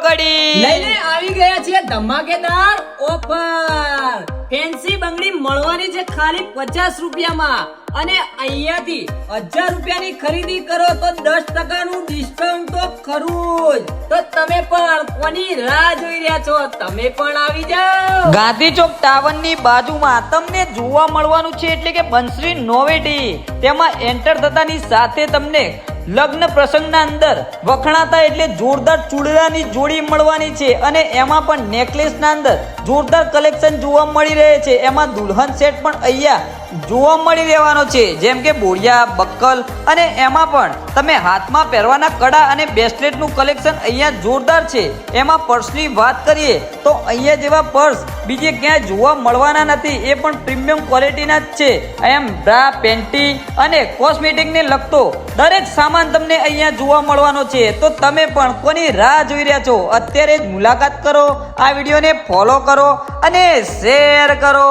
કડી લઈને આવી ગયા છીએ ધમાકેદાર ઓફર। ફેન્સી બંગડી મળવાની છે ખાલી 50 રૂપિયામાં અને અહીંયાથી 1000 રૂપિયાની ખરીદી કરો તો 10% ડિસ્કાઉન્ટ તો ખરું જ। તો તમે પણ કોની રાહ જોઈ રહ્યા છો? તમે પણ આવી જાઓ। ગાંધી ચોક ટાવર ની બાજુમાં તમને જોવા મળવાનું છે એટલે કે બંસરી નોવેટી। તેમાં એન્ટર થતાની સાથે તમને લગ્ન પ્રસંગના અંદર વખણાતા એટલે જોરદાર ચૂડલાની જોડી મળવાની છે અને એમાં પણ નેકલેસના અંદર જોરદાર કલેક્શન જોવા મળી રહે છે। એમાં દુલ્હન સેટ પણ અહીંયા જોવા મળી રહેવાનો છે, જેમ કે બોળિયા, બક્કલ અને એમાં પણ તમે હાથમાં પહેરવાના કડા અને બ્રેસલેટનું કલેક્શન અહીંયા જોરદાર છે। એમાં પર્સની વાત કરીએ તો અહીંયા જેવા પર્સ બીજે ક્યાંય જોવા મળવાના નથી, એ પણ પ્રીમિયમ ક્વોલિટીના જ છે। એમ બ્રા, પેન્ટી અને કોસ્મેટિકને લગતો દરેક સામાન તમને અહીંયા જોવા મળવાનો છે। તો તમે પણ કોની રાહ જોઈ રહ્યા છો? અત્યારે જ મુલાકાત કરો, આ વિડીયોને ફોલો કરો અને શેર કરો।